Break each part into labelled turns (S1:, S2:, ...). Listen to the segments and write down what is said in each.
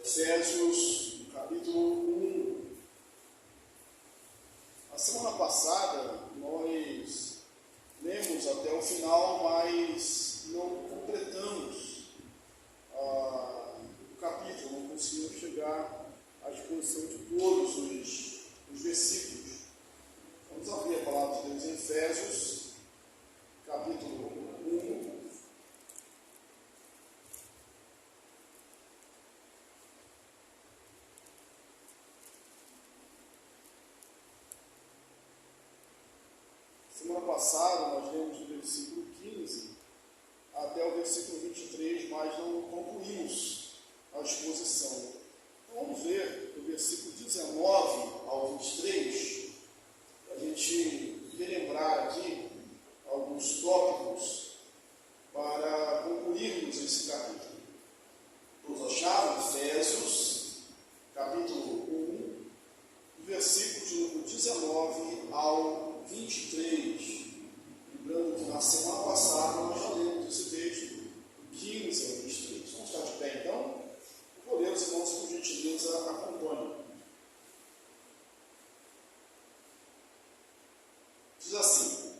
S1: Efésios, capítulo 1. A semana passada nós lemos até o final, mas não completamos o capítulo, não conseguimos chegar à exposição de todos os versículos. Vamos abrir a palavra de Deus em Efésios, capítulo 1. Semana passada nós lemos do versículo 15 até o versículo 23, mas não concluímos a exposição. Então vamos ver do versículo 19 ao 23, para a gente relembrar aqui alguns tópicos para concluirmos esse capítulo. Todos acharam? Efésios, capítulo 1, do versículo 19 ao 23, lembrando que na semana passada nós já lemos esse texto, do 15 ao 23. Vamos ficar de pé então? Vou ler, os irmãos, por gentileza, acompanhem. Diz assim: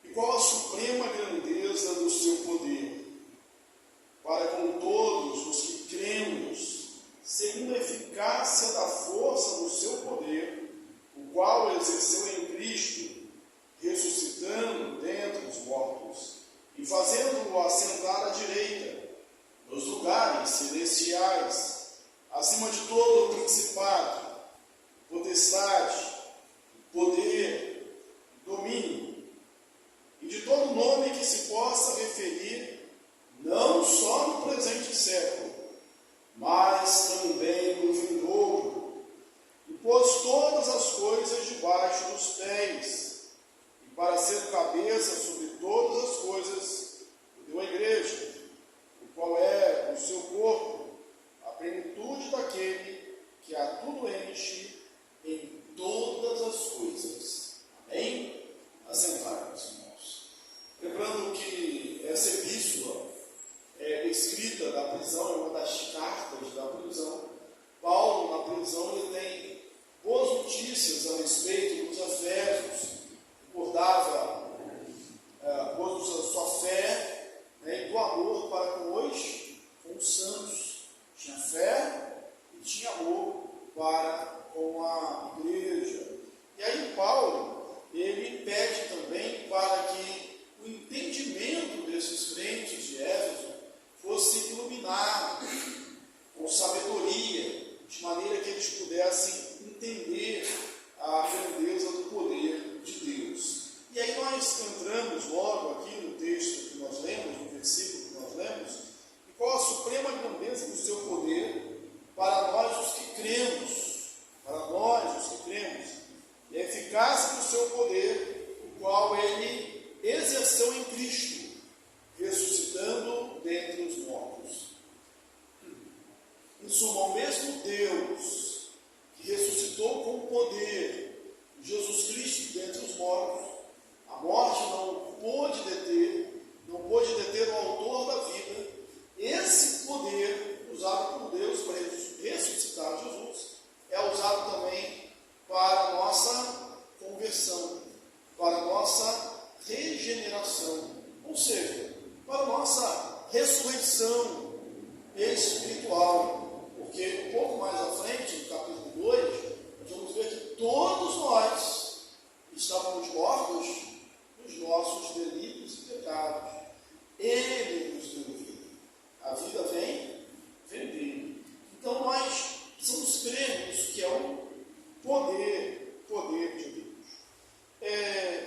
S1: e qual a suprema grandeza do seu poder, para com todos os que cremos, segundo a eficácia da força do seu poder, o qual exerceu em Cristo, ressuscitando dentre os mortos e fazendo-o assentar à direita, nos lugares celestiais, acima de todo o principado, potestade, poder, domínio, e de todo nome que se possa referir, não só no presente século, mas também no vindouro, e pôs todas as coisas debaixo dos pés, e para ser cabeça sobre todas as coisas, deu a igreja, o qual é o seu corpo, a plenitude daquele que a tudo enche em todas as coisas. Amém? Assentai-vos, irmãos. Lembrando que essa epístola é escrita da prisão, é uma das cartas da prisão. Paulo, na prisão, ele tem boas notícias a respeito dos Efésios, recordava da sua fé, né, e do amor para com os santos. Tinha fé e tinha amor para com a igreja. E aí Paulo, ele pede também para que o entendimento desses crentes de Éfeso fosse iluminado com sabedoria, de maneira que eles pudessem entender a grandeza do poder de Deus. E aí nós entramos logo aqui no texto que nós lemos, no versículo que nós lemos, e qual a suprema grandeza do seu poder para nós os que cremos, e a eficácia do seu poder, o qual ele exerceu em Cristo, ressuscitando dentre os mortos. Em suma, o mesmo Deus que ressuscitou com poder Jesus Cristo dentre os mortos, a morte não pôde deter o autor da vida. Esse poder usado por Deus para ressuscitar Jesus é usado também para a nossa conversão, para a nossa regeneração, ou seja, para a nossa ressurreição espiritual. Porque um pouco mais à frente, no capítulo 2, nós vamos ver que todos nós estávamos mortos nos nossos delitos e pecados. Ele nos deu vida. A vida vem dele. Então nós precisamos crermos que é um poder de Deus.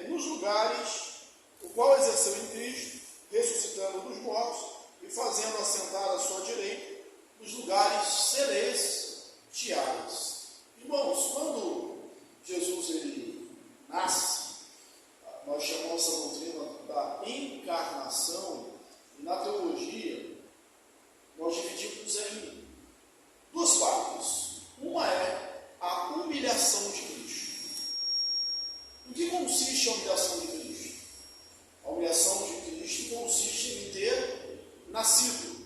S1: Nos lugares, o qual exerceu em Cristo, ressuscitando dos mortos e fazendo assentar à sua direita, nos lugares celestiais. Irmãos, quando Jesus ele nasce, nós chamamos essa doutrina da encarnação, e na teologia nós dividimos em duas partes. Uma é a humilhação de Cristo. No que consiste a humilhação de Cristo? A humilhação de Cristo consiste em ter nascido.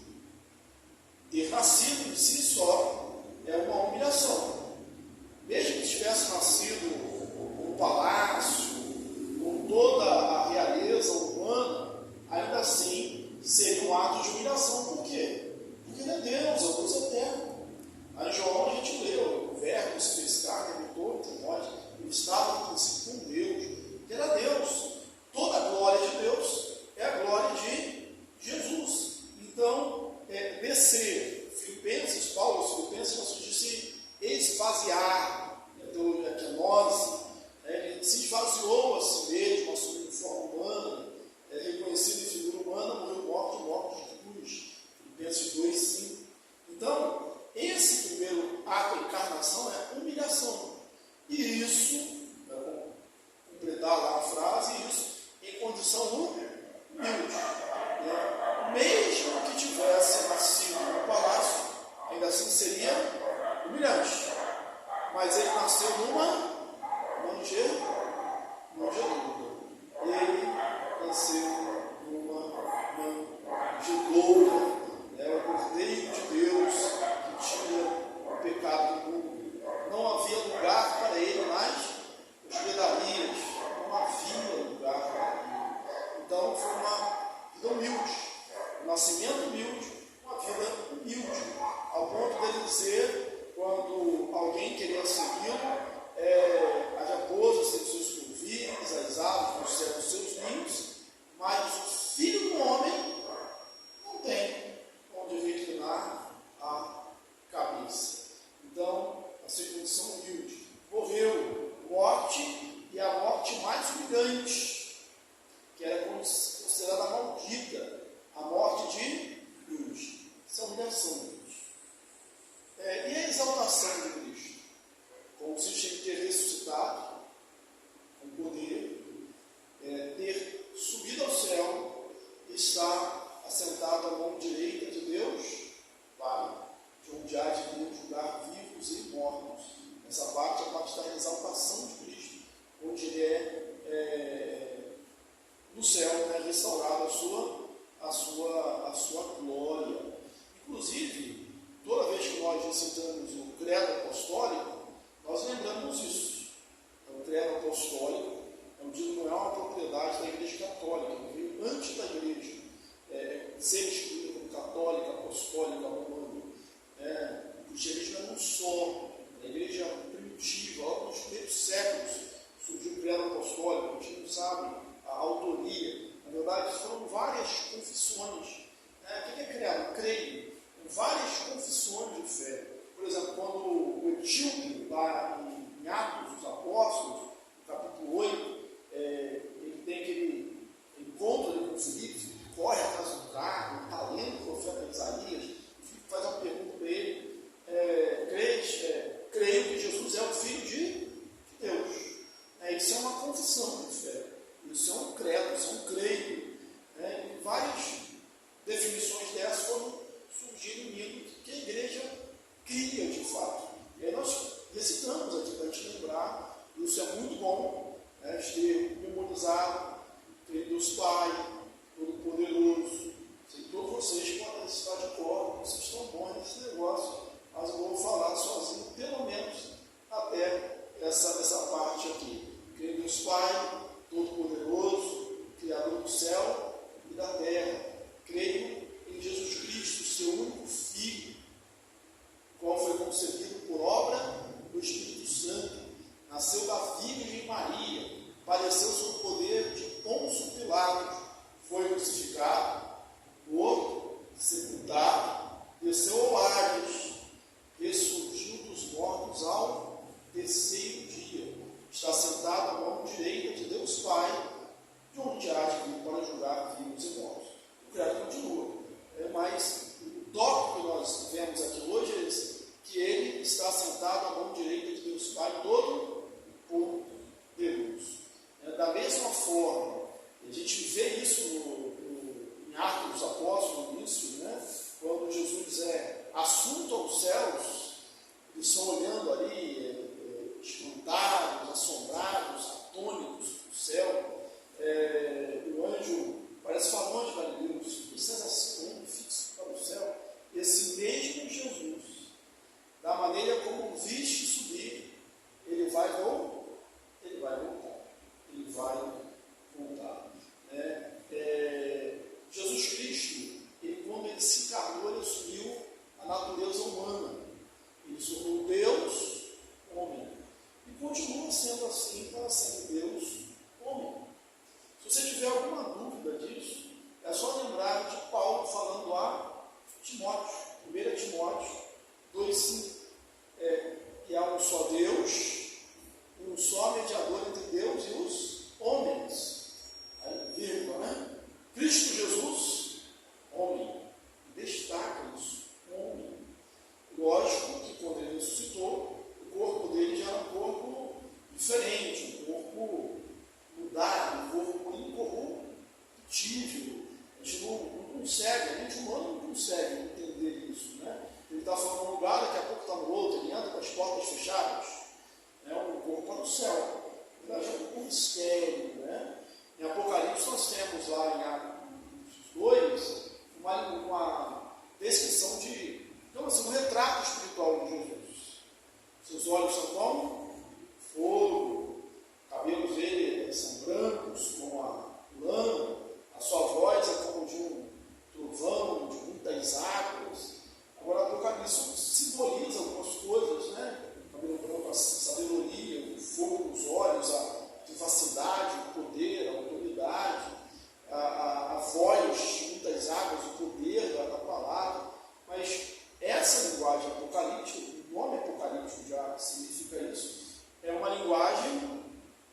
S1: Ter nascido em si só é uma humilhação. Mesmo que tivesse nascido no palácio, com toda a realeza humana, ainda assim seria um ato de humilhação. Por quê? Porque ele é Deus, é o Deus eterno. Aí em João a gente leu, o verbo se fez carne, habitou entre nós, ele estava no princípio com Deus, que era Deus. Toda a glória de Deus é a glória de Jesus. Então, descer, Paulo aos Filipenses, nós disse esvaziar, a teologia kenose, ele se esvaziou a si mesmo, assumindo forma humana, reconhecido em figura humana, morreu morte de cruz. Filipenses 2:5. Então, esse primeiro ato de encarnação é humilhação. E isso, para completar lá a frase, isso em condição humilde. Mesmo que tivesse nascido no palácio, ainda assim seria humilhante. Mas ele nasceu numa manjedoura. Ele nasceu numa manjedoura. O Cordeiro de Deus que tira o pecado do mundo. Não havia lugar para ele nas hospedarias. Não havia lugar para ele. Então foi uma vida humilde. Um nascimento humilde, uma vida humilde. Ao ponto dele dizer, quando alguém queria segui-lo, as raposas têm seus covis, as aves no céu os seus ninhos, mas o filho do homem não tem onde reclinar a cabeça. Então, a sua condição humilde. Morreu, morte, e a morte mais humilhante, que era considerada maldita, a morte de cruz. Isso é humilhação de Deus. E a exaltação de Cristo? Como se tinha que ter ressuscitado, com poder, ter subido ao céu e estar assentado à mão direita de Deus, Pai, de onde há de Deus julgar vivos e mortos. Essa parte é a parte da exaltação de Cristo, onde ele no céu, restaurado a sua glória. Inclusive, toda vez que nós recitamos o credo apostólico, nós lembramos isso. O credo apostólico, eu digo, não é uma propriedade da Igreja Católica, ele veio antes da Igreja ser instituída como católica, apostólica, romana. O cristianismo é um só. A Igreja primitiva, logo nos primeiros séculos, surgiu o credo apostólico, a gente não sabe a autoria. Na verdade, foram várias confissões. O que é credo? Creio. Várias confissões de fé. Por exemplo, quando o Etíope, lá em Atos dos Apóstolos, no capítulo 8, ele tem aquele encontro ali com o Filipe, corre atrás do carro, está lendo o profeta Isaías, o Filipe faz uma pergunta para ele, creio que Jesus é o Filho de Deus. Isso é uma confissão de fé. Isso é um credo, isso é um creio. E várias definições dessas foram surgindo unindo que a igreja cria de fato. E aí nós recitamos aqui para a gente lembrar, isso é muito bom, de ter memorizado, ter Deus Pai, Todo-Poderoso. Sei que todos vocês podem recitar de cor, vocês estão bons nesse negócio, mas eu vou falar sozinho, pelo menos até essa parte aqui. Creio em Deus Pai, Todo-Poderoso, Criador do céu e da terra. Creio em Jesus Cristo, seu único Filho, qual foi concebido por obra do Espírito Santo, nasceu da Virgem Maria, padeceu sob o poder de Pôncio Pilatos, foi crucificado, morto, sepultado, desceu ao Hades, ressurgiu dos mortos ao terceiro dia, está sentado à mão direita de Deus Pai, de onde há de vir para julgar vivos e mortos. O credo continua. Mas o tópico que nós vemos aqui hoje é esse, que ele está sentado à mão direita de Deus Pai, todo poderoso. Da mesma forma, a gente vê isso em Atos dos Apóstolos, no início, quando Jesus é 1 Timóteo 2,5, que há um só Deus e um só mediador entre Deus e os homens. Aí, vírgula, né? Cristo Jesus, homem. Destaca isso, homem. Lógico que quando ele ressuscitou, o corpo dele já era um corpo diferente, um corpo mudado, um corpo incorruptível. A gente não consegue, a mente humana não consegue entender isso, né? Ele está falando num lugar, daqui a pouco está no outro, ele anda com as portas fechadas, né? Um corpo para o céu. Na verdade, é um mistério, né? Em Apocalipse nós temos lá em Atos 2 uma descrição de, então assim, um retrato espiritual de Jesus. Seus olhos são como fogo, cabelos dele são brancos como a lã, a sua voz é como de um trovão, de muitas águas. Agora, o Apocalipse simboliza algumas coisas, né? O cabelo branco, a sabedoria, o fogo nos olhos, a vivacidade, o poder, a autoridade, a voz de muitas águas, o poder da palavra. Mas essa linguagem apocalíptica, o nome apocalíptico já significa isso, é uma linguagem,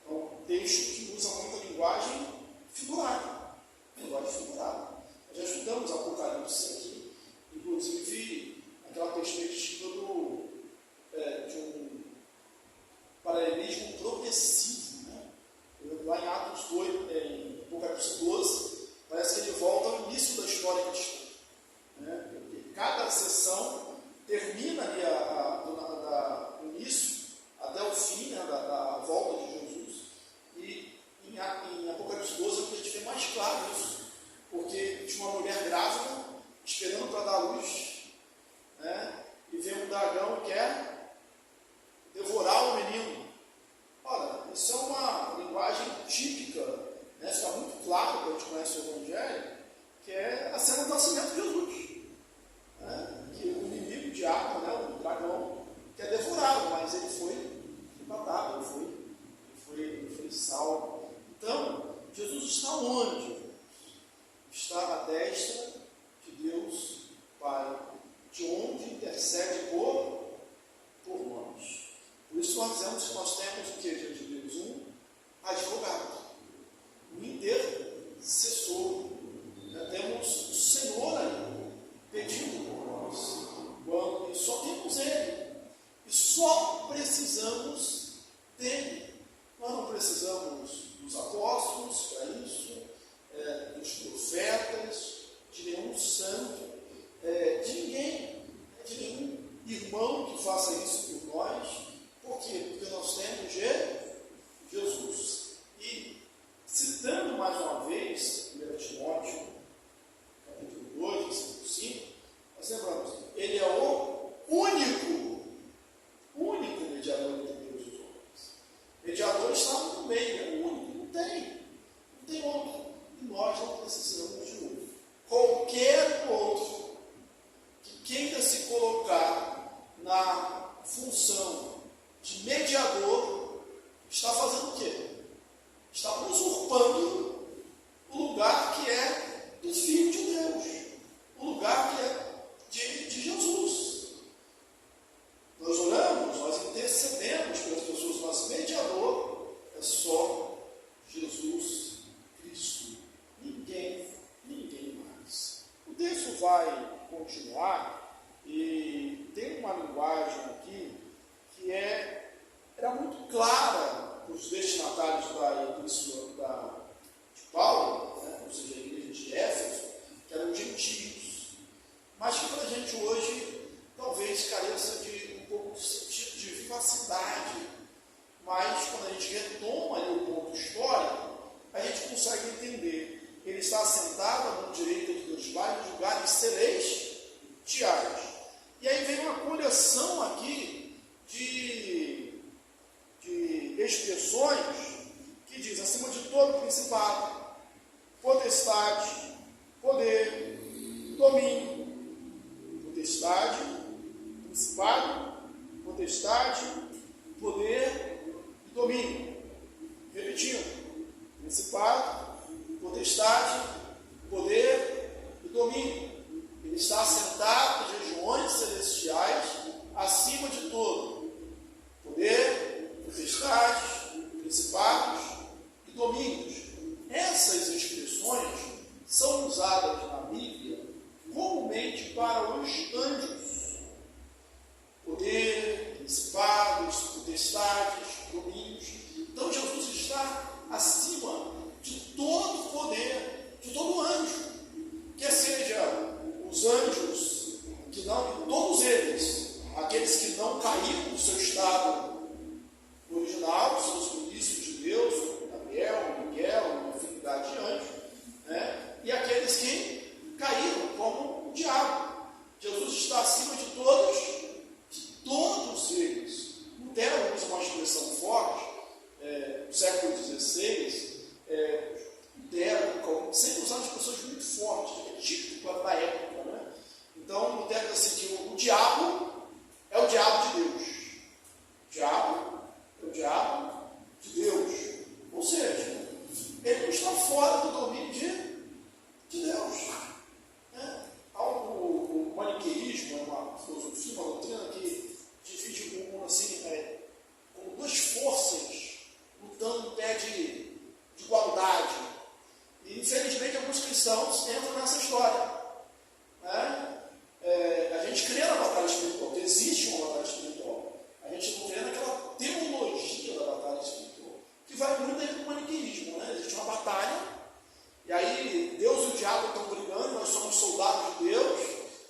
S1: é um texto que usa muita linguagem figurada. Linguagem figurada. Nós já estudamos Apocalipse aqui, inclusive aquela perspectiva de um paralelismo progressivo, né? Lá em Atos 2, em Apocalipse 12, parece que ele volta ao início da história cristã, né? Cada sessão termina ali do início até o fim, né, da volta de Jesus. E em Apocalipse 12 a gente vê mais claro isso, porque tinha uma mulher grávida esperando para dar luz, né? E vem um dragão que quer devorar o menino. Olha, isso é uma linguagem típica, né? Fica muito claro quando a gente conhece o Evangelho, que é a cena do nascimento de Jesus, né? Que o inimigo, o diabo, né, o dragão, quer devorá-lo, mas ele foi matado, ele foi salvo. Então, Jesus está onde? Está à destra de Deus Pai, de onde intercede por nós. Por isso nós dizemos que nós temos o que diante de Deus? Um advogado, um intercessor. Temos o Senhor ali, pedindo por nós. E só temos Ele. E só precisamos dele. Nós não precisamos dos apóstolos para isso, dos profetas, de nenhum santo, de ninguém, de nenhum irmão que faça isso por nós. Por quê? Porque nós temos Jesus. E, citando mais uma vez, 1 Timóteo, capítulo 2, versículo 5, nós lembramos, ele é o único mediador entre Deus e os homens. Mediador está no meio, é o único, não tem outro. E nós não precisamos de outro. Qualquer outro que queira se colocar na função de mediador está fazendo o quê? Está usurpando o lugar que é do Filho de Deus, o lugar que é de Jesus. Nós oramos, nós intercedemos pelas pessoas, mas mediador é só Jesus Cristo. Ninguém mais. O texto vai continuar e tem uma linguagem aqui que era muito clara para os destinatários da epístola de Paulo, né, ou seja, a igreja de Éfeso, que eram gentios, mas que para a gente hoje talvez careça de um pouco de sentido de vivacidade, mas quando a gente retoma ali o ponto histórico, a gente consegue entender. Ele está assentado à mão direita de Deus Pai nos lugares celestiais. E aí vem uma coleção aqui de expressões que diz, acima de todo principado, potestade, poder, domínio. Potestade, principado, potestade, poder e domínio. Repetindo, principado, potestade, poder e domínio. Ele está assentado nas regiões anjos. Poder, principados, potestades, domínios. Então Jesus está acima de todo poder, de todo anjo. Quer seja os anjos, que não, todos eles, aqueles que não caíram no seu estado original, são os ministros de Deus, Gabriel, Miguel, uma infinidade de anjos, né? E aqueles que caíram, como o diabo. Jesus está acima de todos eles. Lutero usa uma expressão forte, no século XVI, Lutero sempre usava expressões muito fortes, que é típico da época, né? Então, Lutero diz assim, que o diabo é o diabo de Deus. O diabo é o diabo de Deus. Ou seja, ele não está fora do domínio de Deus. Né? O maniqueísmo é uma filosofia, uma doutrina que divide com duas forças lutando em pé de igualdade. E, infelizmente, alguns cristãos entram nessa história. Né? A gente crê na batalha espiritual, que existe uma batalha espiritual. A gente não crê naquela teologia da batalha espiritual, que vai muito aí para o maniqueísmo. Né? Existe uma batalha, e aí Deus e o diabo estão brigando, nós somos soldados de Deus,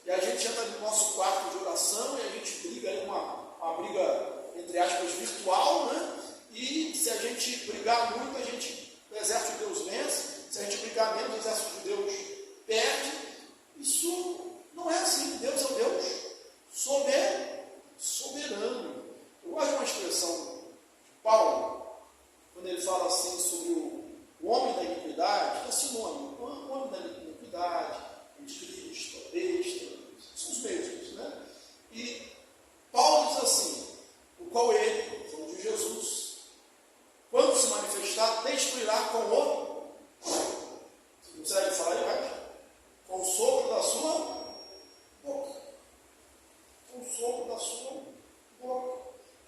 S1: e a gente entra no nosso quarto de oração, e a gente briga aí uma briga, entre aspas, virtual, né? E se a gente brigar muito, o exército de Deus vence. Se a gente brigar menos, o exército de Deus perde. Isso não é assim. Deus é um Deus soberano. Eu gosto de uma expressão de Paulo, quando ele fala assim sobre o homem da iniquidade, que é sinônimo. O homem da iniquidade, anticristo, a besta, são os mesmos, né? E Paulo diz assim, o qual ele, falando de Jesus, quando se manifestar, destruirá com o... Você consegue falar aí, vai? Com o sopro da sua boca. Com o sopro da sua boca.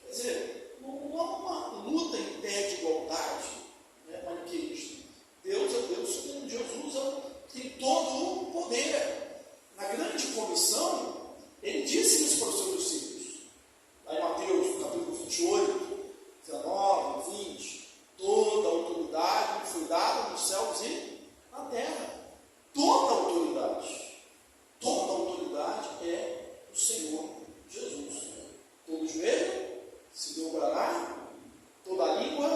S1: Quer dizer, não há uma luta em pé de igualdade, né, maniqueísta. Deus é Deus soberano. Jesus tem todo o poder. Na grande comissão, ele disse isso para os seus discípulos. Lá em Mateus, no capítulo 28, 19, 20, toda a autoridade me foi dada nos céus e na terra. Toda a autoridade é do Senhor Jesus. Todo joelho se dobrará, toda língua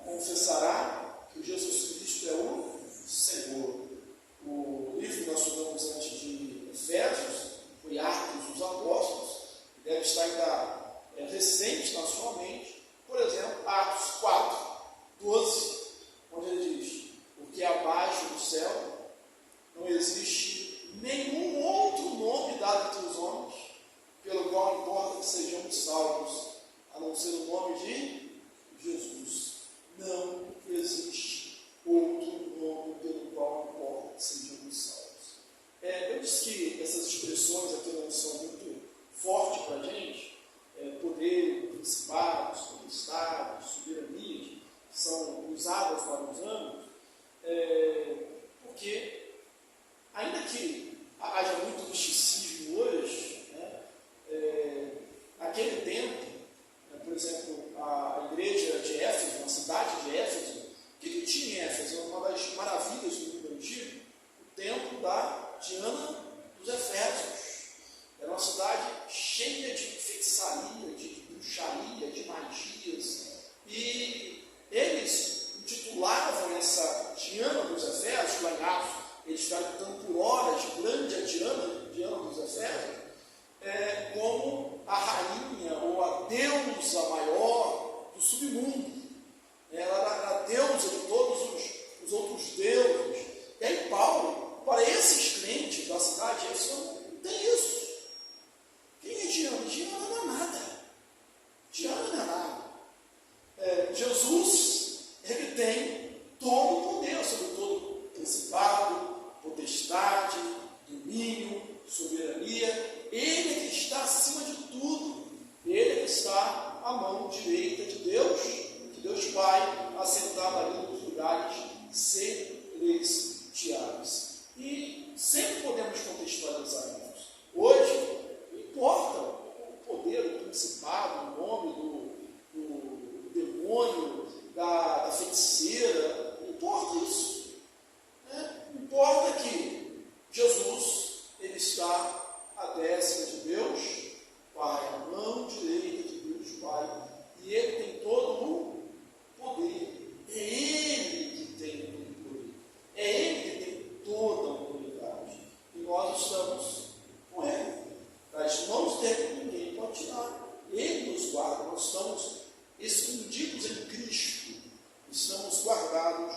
S1: confessará que Jesus Cristo é o Senhor. O livro que nós estudamos antes de Efésios foi Atos dos Apóstolos, que deve estar ainda recente na sua mente. Por exemplo, Atos 4, 12, onde ele diz: porque abaixo do céu não existe nenhum outro nome dado entre os homens, pelo qual importa que sejamos salvos, a não ser o nome de Jesus. Não existe outro nome pelo qual importa que sejamos salvos. Eu disse que essas expressões aqui não são muito fortes para a gente. Poder, principados, potestades, soberanias, são usadas para os anos, porque, ainda que haja muito misticismo hoje, né, naquele tempo, né, por exemplo, a igreja de Éfeso, a cidade de Éfeso, o que tinha em Éfeso? Uma das maravilhas do mundo antigo, o templo da Diana dos Efésios. Era uma cidade cheia de feitiçaria, de bruxaria, de magias, e eles intitulavam essa Diana dos Efésios, lá em Atos, eles ficaram cantando por horas, grande a Diana dos Efésios, como a rainha ou a deusa maior do submundo. Ela era a deusa de todos os outros deuses. E aí Paulo, para esses crentes da cidade, eles não tem isso. Quem é Diana? Diana não é nada. Diana não é nada. Jesus, ele tem todo o poder sobre todo principado, potestade, domínio, soberania. Deus Pai, a mão direita de Deus Pai, e Ele tem todo o poder. É Ele que tem todo o poder. É Ele que tem toda a autoridade. E nós estamos com Ele. Das mãos dele ninguém pode tirar. Ele nos guarda. Nós estamos escondidos em Cristo. Estamos guardados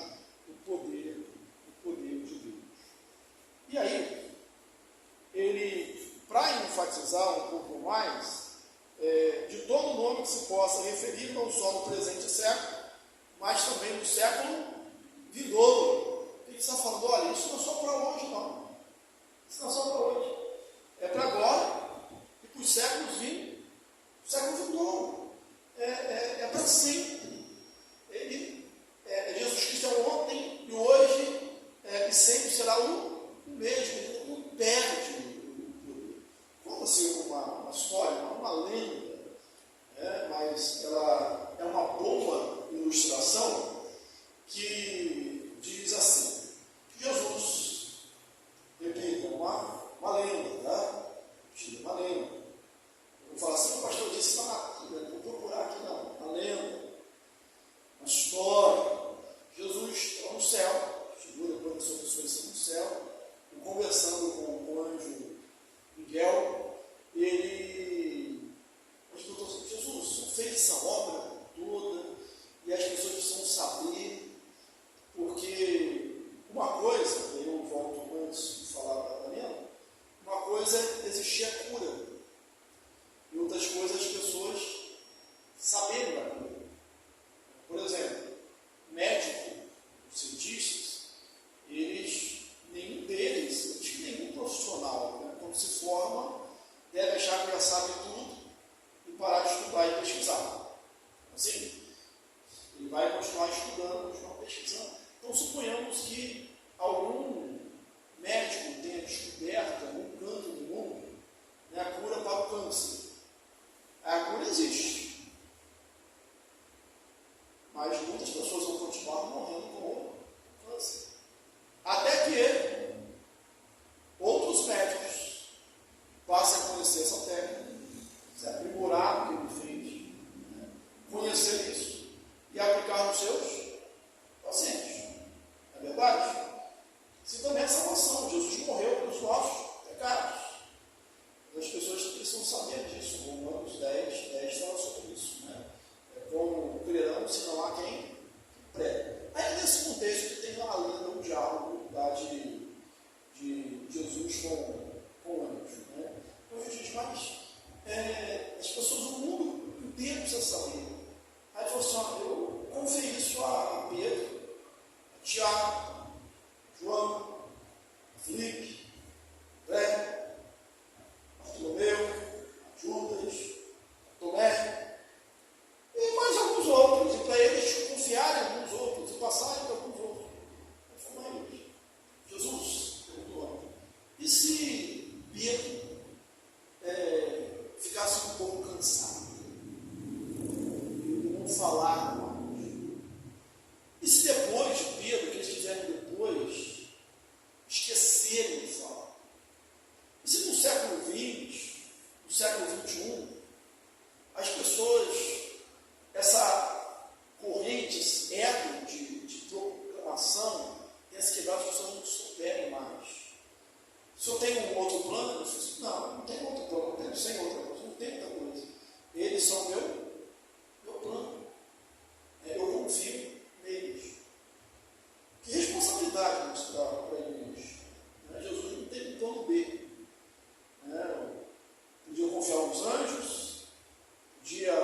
S1: no poder de Deus. E aí, ele, para enfatizar um pouco mais, de todo nome que se possa referir, não só no presente século, mas também no século vindouro. Ele está falando, olha, isso não é só para hoje, não. Isso não é só para hoje. É para agora e para os séculos vindos. O século vindouro. É para sempre. Jesus Cristo é ontem e hoje e sempre será o mesmo. Ele não perde o poder. Conta-se uma história, uma lenda, mas ela é uma boa ilustração que diz assim: Jesus, repita, uma lenda, tá? Uma lenda. Eu vou falar assim, o pastor disse, está aqui, não vou procurar aqui não, uma lenda, uma história. Jesus estava no céu, chegou depois da sua ressurreição no céu, e conversando com o anjo Miguel, ele perguntou assim: Jesus, o senhor fez essa obra toda, e as pessoas precisam saber, porque uma coisa, eu volto antes de falar da lenda, uma coisa é existir a cura, e outras coisas as pessoas saberem da cura. Por exemplo, médico, cientistas, nenhum deles, nenhum profissional, quando se forma, deve achar que já sabe tudo e parar de estudar e pesquisar. Assim, ele vai continuar estudando, continuar pesquisando. Então, suponhamos que algum médico tenha descoberto em algum canto do mundo a cura para o câncer. A cura existe, mas muitas pessoas vão continuar morrendo com câncer. Até que outros médicos passem a conhecer essa técnica, se aprimorar o que ele fez, conhecer isso e aplicar nos seus pacientes. É verdade? Se também é salvação. Jesus morreu pelos nossos pecados. As pessoas precisam saber disso. Romanos 10 fala sobre isso. Como crerão, se não há quem prega. Aí nesse contexto que tem uma lenda, um diálogo de Jesus com o anjo. Então eu digo, mas as pessoas do mundo inteiro precisam saber. Aí ele falou assim: eu confiei isso a Pedro, a Tiago, João, Felipe, André, Bartolomeu, Judas, Tomé, e mais alguns outros, e para eles confiarem em alguns outros, e passarem para alguns outros. Eu falei: mas Jesus, perguntou, e se Pedro ficasse um pouco cansado, e não falar mais? E se depois de Pedro, que eles fizerem depois, esquecerem de falar? E se no século XX, no século XXI, as pessoas, essa corrente ego de proclamação, tenha se quebrado, as pessoas não souberem mais? Se eu tenho um outro plano, eu falo assim: não tenho outro plano, eu tenho sem outra coisa, não tem outra coisa. Eles são meu plano. Eu confio neles. Que responsabilidade nos dá para eles? Jesus não teve um plano B. Podia confiar nos anjos, podia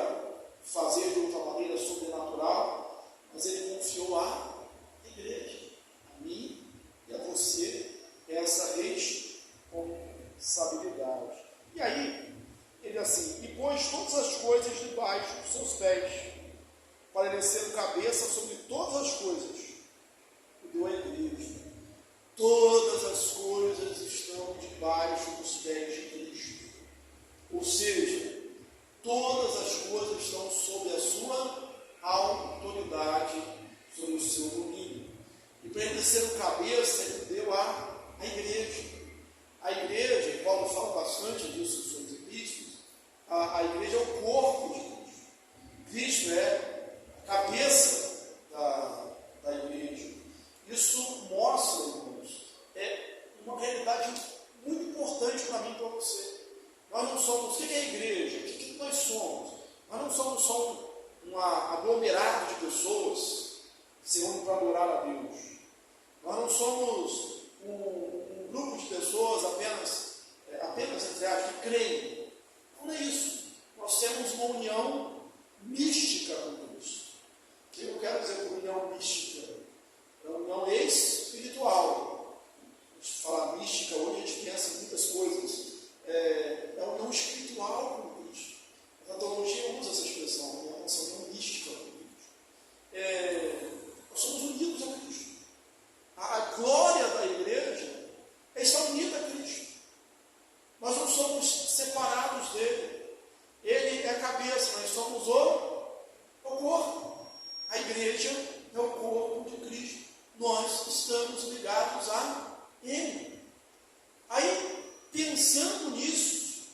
S1: fazer de outra maneira sobrenatural, mas ele confiou à igreja, a mim e a você, essa responsabilidade. E aí, ele assim: e pôs todas as coisas debaixo dos seus pés, para ele ser o cabeça sobre todas as coisas, e deu à igreja. Todas as coisas estão debaixo dos pés de Cristo. Ou seja, todas as coisas estão sob a sua autoridade, sob o seu domínio. E para ele ser o cabeça, ele deu à igreja. A igreja, e Paulo fala bastante disso em suas epístolas, nós não somos, o que é a igreja? O que nós somos? Nós não somos só um aglomerado de pessoas que se unem para adorar a Deus. Nós não somos um grupo de pessoas apenas entre aspas, que creem. Não é isso. Nós temos uma união mística com Cristo. O que eu quero dizer com união mística? É uma união espiritual. A gente fala mística, hoje a gente pensa em muitas coisas. É uma união espiritual com Cristo. A teologia usa essa expressão, essa união mística com Cristo. Nós somos unidos a Cristo. A glória da igreja é estar unida a Cristo. Nós não somos separados dele. Ele é a cabeça, nós somos o corpo. A igreja é o corpo de Cristo. Nós estamos ligados a ele. Aí, pensando nisso,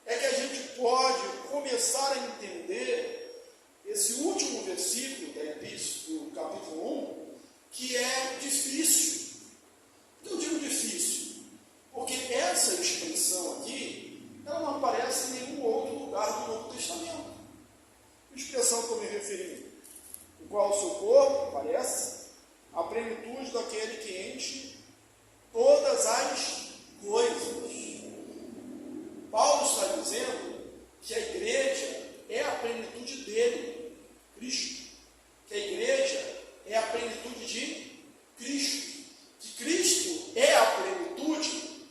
S1: é que a gente pode começar a entender esse último versículo da epístola, do capítulo 1, que é difícil. Por que eu digo difícil? Porque essa expressão aqui, ela não aparece em nenhum outro lugar do Novo Testamento. A expressão que eu me referi, o qual o seu corpo parece a plenitude daquele que enche todas as coisas. Paulo está dizendo que a igreja é a plenitude dele, Cristo. Que a igreja é a plenitude de Cristo. Que Cristo é a plenitude,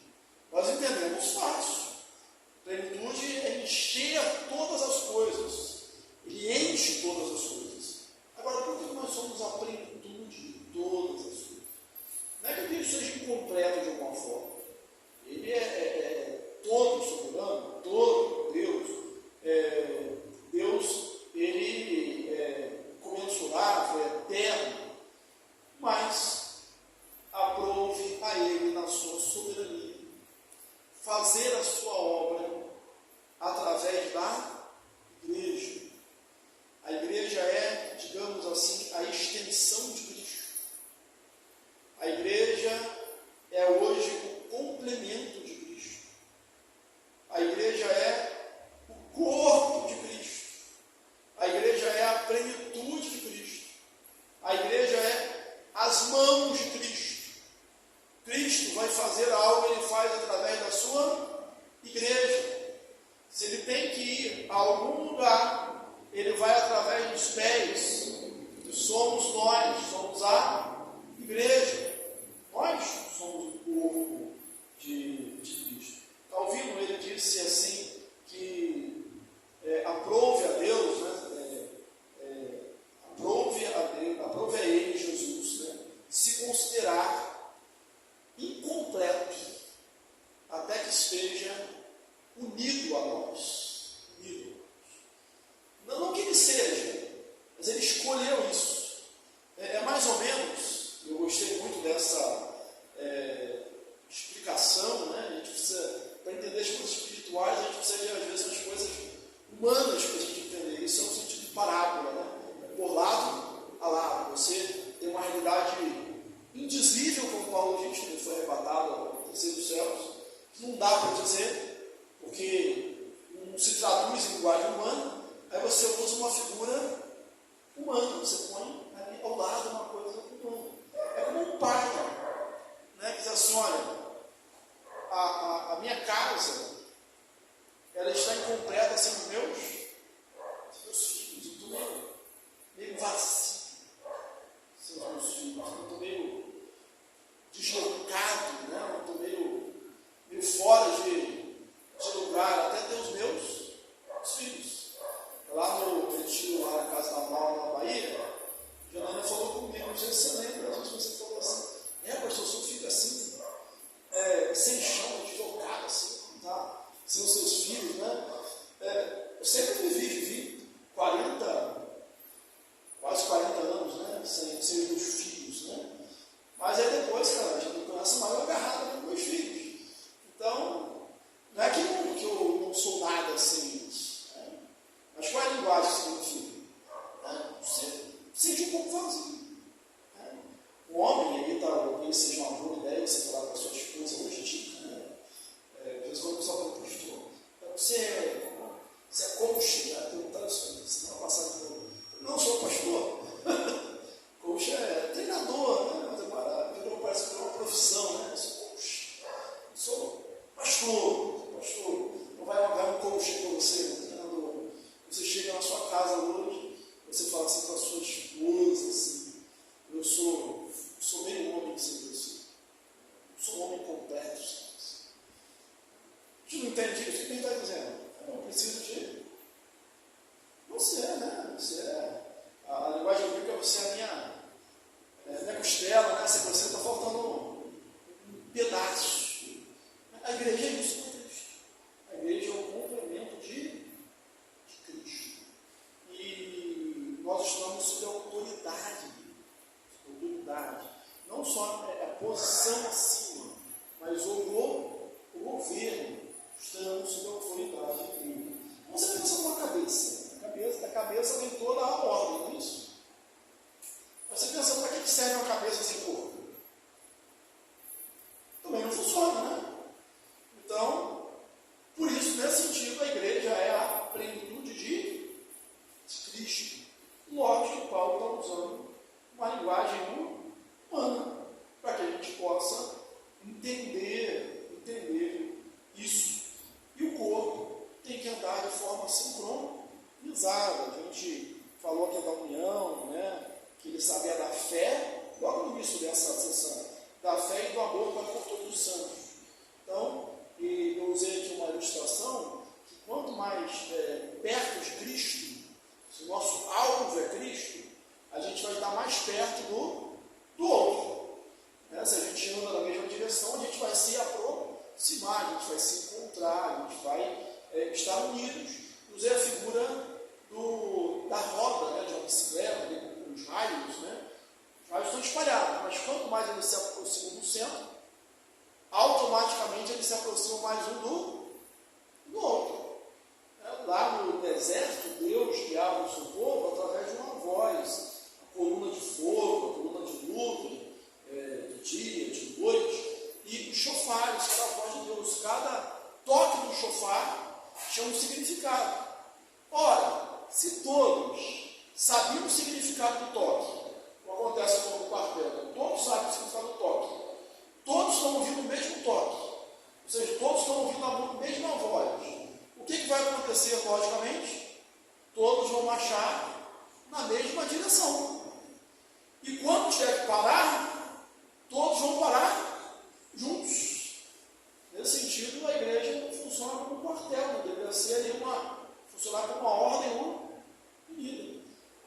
S1: nós entendemos fácil. Plenitude é encher todas as coisas. Ele enche todas as coisas. Agora, por que nós somos a plenitude de todas as coisas? Não é que Deus seja incompleto de alguma forma. Ele é todo soberano, todo Deus. Deus, ele é comensurável, é eterno. Mas aprove a ele, na sua soberania, fazer a sua obra através da igreja. A igreja é, digamos assim, a extensão de Cristo. A igreja é hoje o complemento de Cristo. A igreja é o corpo de Cristo. A igreja é a plenitude de Cristo. A igreja é as mãos de Cristo. Cristo vai fazer algo, ele faz através da sua igreja. Se ele tem que ir a algum lugar, ele vai através dos pés, que somos nós, somos a igreja. Nós somos o corpo de Cristo. Calvino, ele disse assim, que aprove a Deus, aprove a ele, Jesus, se considerar incompleto, até que esteja unido a nós. Não que ele seja, mas ele escolheu isso. É mais ou menos, eu gostei muito dessa explicação, né? A gente precisa, para entender as coisas espirituais, a gente precisa ver às vezes as coisas humanas para a gente entender. Isso é um sentido de parábola, né? Por lado a lado, você tem uma realidade indizível, como Paulo diz, que ele foi arrebatado ao terceiro céus, que não dá para dizer, porque não se traduz em linguagem humana. Aí você usa uma figura humana, você põe ali ao lado uma coisa humana. É como um pai, né, que diz assim, olha, a minha casa, ela está incompleta sem os meus filhos. Eu estou meio vazio sem os meus filhos. Eu estou meio deslocado, né? Eu estou meio fora de lugar, até ter os meus filhos. Lá no retiro, lá na casa da Maura, na Bahia, a Janana falou comigo, não sei se você lembra, você falou assim, pastor, seu filho assim, sem chão, deslocado assim, tá? Sem os seus filhos, né? Eu sempre vivi quase 40 anos, né? Sem os meus filhos, né? Mas aí depois, cara, a gente começa mais agarrado com meus filhos. Então, não é que eu não sou nada sem eles. Né? Mas qual é a linguagem que você filho? Você sente um pouco vazio. Né? O homem, ele talvez seja uma boa ideia você falar com a sua esposa hoje em dia. Né? Às vezes quando o pessoal fala, pastor, cabeça vem toda a ordem, não é isso? Mas você pensa, para que serve uma cabeça sem corpo? Também não funciona, né? Então, por isso, nesse sentido, a igreja é a plenitude de Cristo. Lógico que Paulo está usando uma linguagem humana, para que a gente possa entender isso. E o corpo tem que andar de forma sincronizada. A gente falou aqui da união, né? Que ele sabia da fé, logo no início dessa sessão, da fé e do amor para com todos os santos. Então, eu usei aqui uma ilustração que quanto mais perto de Cristo, se o nosso alvo é Cristo, a gente vai estar mais perto do outro. Se a gente anda na mesma direção, a gente vai se aproximar, a gente vai se encontrar, a gente vai estar unidos. Usei a figura da roda, né, de uma bicicleta, com os raios, né? Os raios estão espalhados, mas quanto mais eles se aproximam do centro, automaticamente eles se aproximam mais um do outro. Lá no deserto, Deus guiava o seu povo através de uma voz, a coluna de fogo, a coluna de nuvem, de dia, de noite, e os chofares, que era a voz de Deus. Cada toque do chofar tinha um significado. Ora, se todos sabiam o significado do toque, o que acontece com o quartel, todos sabem o significado do toque, todos estão ouvindo o mesmo toque, ou seja, todos estão ouvindo a mesma voz. O que vai acontecer, logicamente? Todos vão marchar na mesma direção. E quando tiver que parar, todos vão parar juntos. Nesse sentido, a igreja não funciona como um quartel, não deveria ser ali funcionar como uma ordem unida.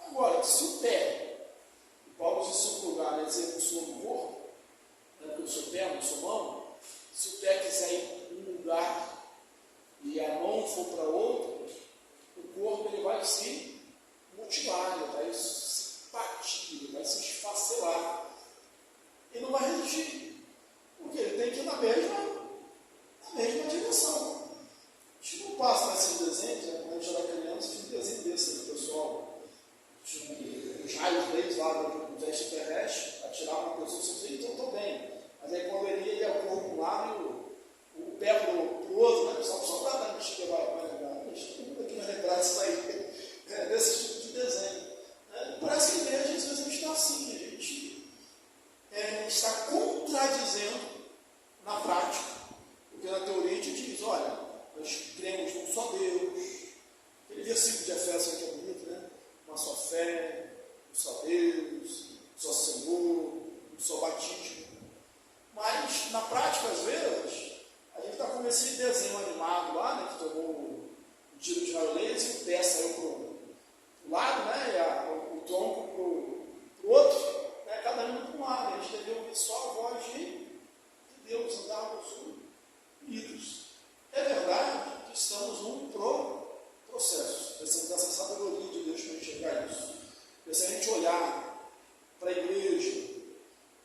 S1: Agora, se o pé, Paulo usa esse lugar, né, execução do corpo, né, com o seu pé, na sua mão, se o pé quiser ir para um lugar e a mão for para outro, o corpo ele vai se mutilar, ele vai se partir, ele vai se esfacelar. Ele não vai resistir, porque ele tem que ir na mesma direção. A gente não passa nesses desenhos, né? Quando a gente era criança, tinha um desenho desse aí, pessoal. Tinha os raios deles lá do teste terrestre, atiravam uma pessoa, você dizia, então estou bem. Mas aí quando ele ia o corpo de um lado e o pé para o outro, né? Só para dar uma bexiga vai lembrar. A gente tem muito aqui na lembrar disso aí, desse tipo de desenho. Parece que a igreja, às vezes, a gente está assim, a gente está contradizendo na prática. Porque na teoria a gente diz, olha, nós cremos num só Deus. Aquele versículo de Efésios que é bonito, né? Uma só fé, um só Deus, um só Senhor, um só batismo. Mas, na prática, às vezes, a gente está com esse desenho animado lá, né, que tomou um tiro de raio laser e o pé saiu para o lado, né, o tronco para o outro, né, cada um para um lado. A gente deve ouvir só a voz de Deus, andarmos unidos. É verdade que estamos num processo. Precisamos dessa sabedoria de Deus para enxergar isso. Porque se a gente olhar para a igreja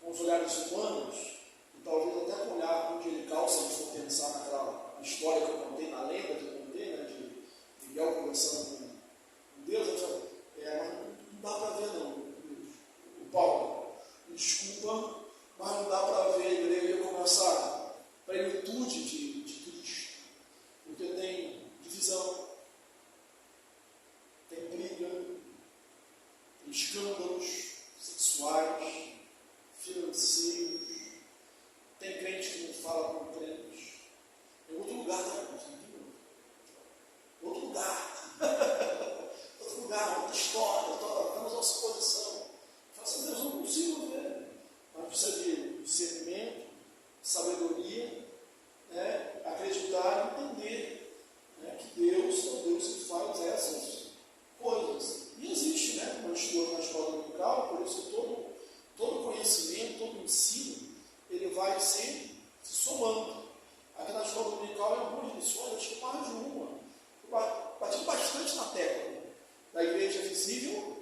S1: com os olhares humanos, e talvez até com o olhar angelical, se a gente for pensar naquela história que eu contei, na lenda que eu contei, né, de Miguel conversando com Deus, mas não dá para ver não. O Paulo, desculpa, mas não dá para ver a igreja com essa plenitude de Cristo, porque tem divisão, tem briga, tem escândalos sexuais, financeiros, tem crente que não fala com crente. Em outro lugar, outro lugar, outra história, estamos à nossa posição. Fala assim, Deus, não consigo ver. Mas precisa de discernimento, sabedoria, né, acreditar e entender, né, que Deus é o Deus que faz essas coisas. E existe, né, como eu estudo na escola dominical, por isso que todo conhecimento, todo ensino, ele vai se somando. Aqui na escola dominical, em algumas lições, eu tinha mais de uma. Eu bati bastante na tecla da igreja visível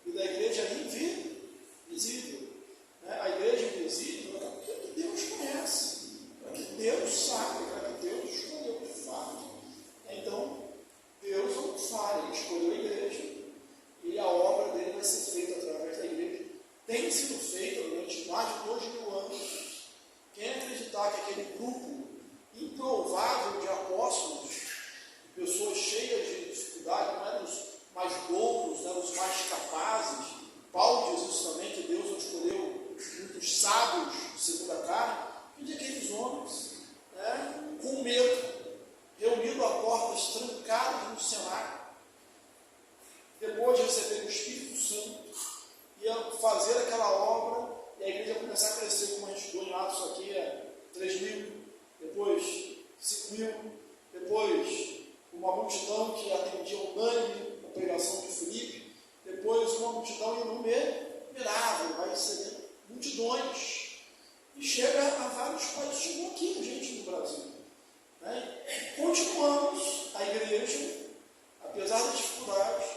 S1: e da igreja invisível. Né? A igreja invisível é aquilo que Deus conhece, é que Deus sabe, é que Deus escolheu de fato. Então, Deus não falha, Ele escolheu a igreja sábios, segundo a carne, e de aqueles homens, né, com medo, reunidos a portas trancadas no cenário, depois de receber o Espírito Santo, ia fazer aquela obra, e a igreja ia começar a crescer, como a gente estudou em Atos, isso aqui é 3.000, depois 5.000, depois uma multidão que atendia unânime a pregação de Filipe, depois uma multidão inumerável, vai ser multidões, e chega a vários países, chegou aqui a gente no Brasil, né? Continuamos, a igreja, apesar das dificuldades,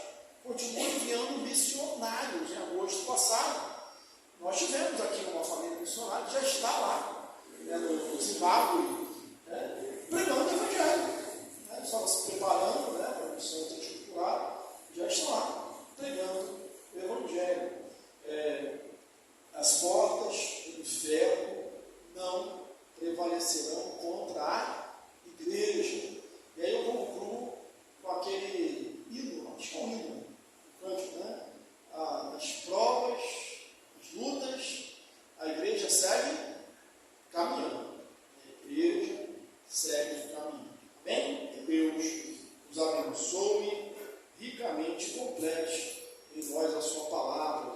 S1: continua enviando missionários. Em agosto passado, nós tivemos aqui uma família missionária que já está lá, né, no Zimbábue, né, pregando o Evangelho, né, estava se preparando, né, para a missão transcultural, já está lá, pregando o Evangelho. As portas do inferno não prevalecerão contra a igreja. E aí eu concluo com aquele hino, acho que é um hino, né? As provas, as lutas, a igreja segue caminhando. A igreja segue caminhando. Amém? Que Deus os abençoe ricamente e complete em nós a sua palavra.